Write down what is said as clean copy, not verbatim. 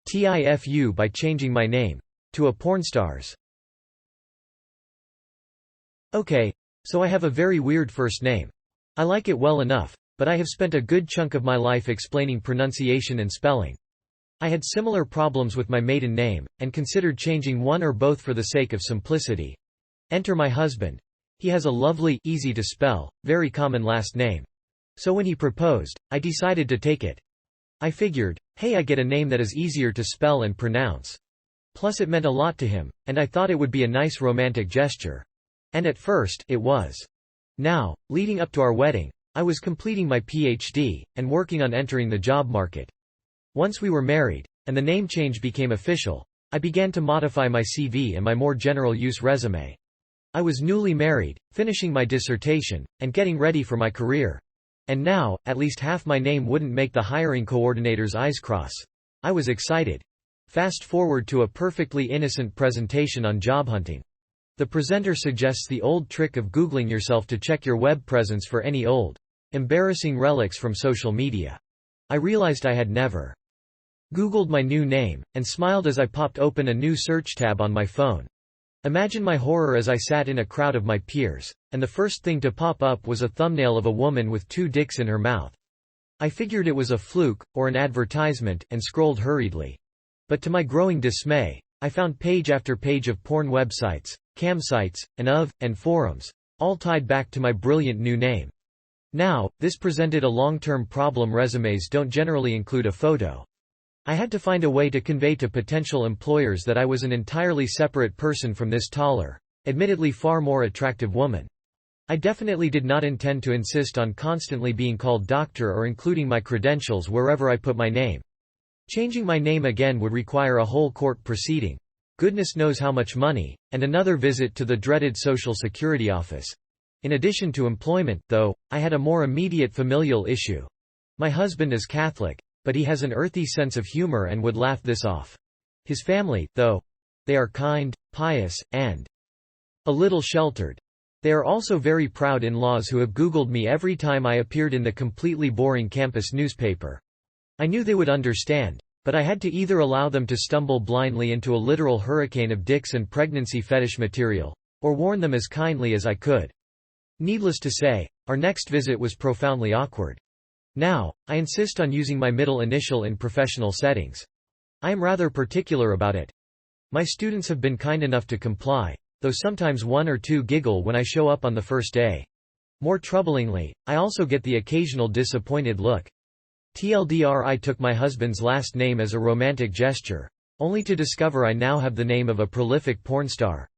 TIFU by changing my name to a pornstar's. Okay, so I have a very weird first name. I like it well enough, but I have spent a good chunk of my life explaining pronunciation and spelling. I had similar problems with my maiden name, and considered changing one or both for the sake of simplicity. Enter my husband. He has a lovely, easy-to-spell, very common last name. So when he proposed, I decided to take it. I figured, hey, I get a name that is easier to spell and pronounce. Plus it meant a lot to him, and I thought it would be a nice romantic gesture. And at first, it was. Now, leading up to our wedding, I was completing my PhD, and working on entering the job market. Once we were married, and the name change became official, I began to modify my CV and my more general use resume. I was newly married, finishing my dissertation, and getting ready for my career. And now, at least half my name wouldn't make the hiring coordinator's eyes cross. I was excited. Fast forward to a perfectly innocent presentation on job hunting. The presenter suggests the old trick of Googling yourself to check your web presence for any old, embarrassing relics from social media. I realized I had never Googled my new name, and smiled as I popped open a new search tab on my phone. Imagine my horror as I sat in a crowd of my peers, and the first thing to pop up was a thumbnail of a woman with 2 dicks in her mouth. I figured it was a fluke, or an advertisement, and scrolled hurriedly. But to my growing dismay, I found page after page of porn websites, cam sites, and forums, all tied back to my brilliant new name. Now, this presented a long-term problem. Resumes don't generally include a photo. I had to find a way to convey to potential employers that I was an entirely separate person from this taller, admittedly far more attractive woman. I definitely did not intend to insist on constantly being called doctor or including my credentials wherever I put my name. Changing my name again would require a whole court proceeding, goodness knows how much money, and another visit to the dreaded Social Security office. In addition to employment, though, I had a more immediate familial issue. My husband is Catholic, but he has an earthy sense of humor and would laugh this off. His family, though, they are kind, pious, and a little sheltered. They are also very proud in-laws who have Googled me every time I appeared in the completely boring campus newspaper. I knew they would understand, but I had to either allow them to stumble blindly into a literal hurricane of dicks and pregnancy fetish material, or warn them as kindly as I could. Needless to say, our next visit was profoundly awkward. Now, I insist on using my middle initial in professional settings. I am rather particular about it. My students have been kind enough to comply, though sometimes 1 or 2 giggle when I show up on the first day. More troublingly, I also get the occasional disappointed look. TLDR, I took my husband's last name as a romantic gesture, only to discover I now have the name of a prolific porn star.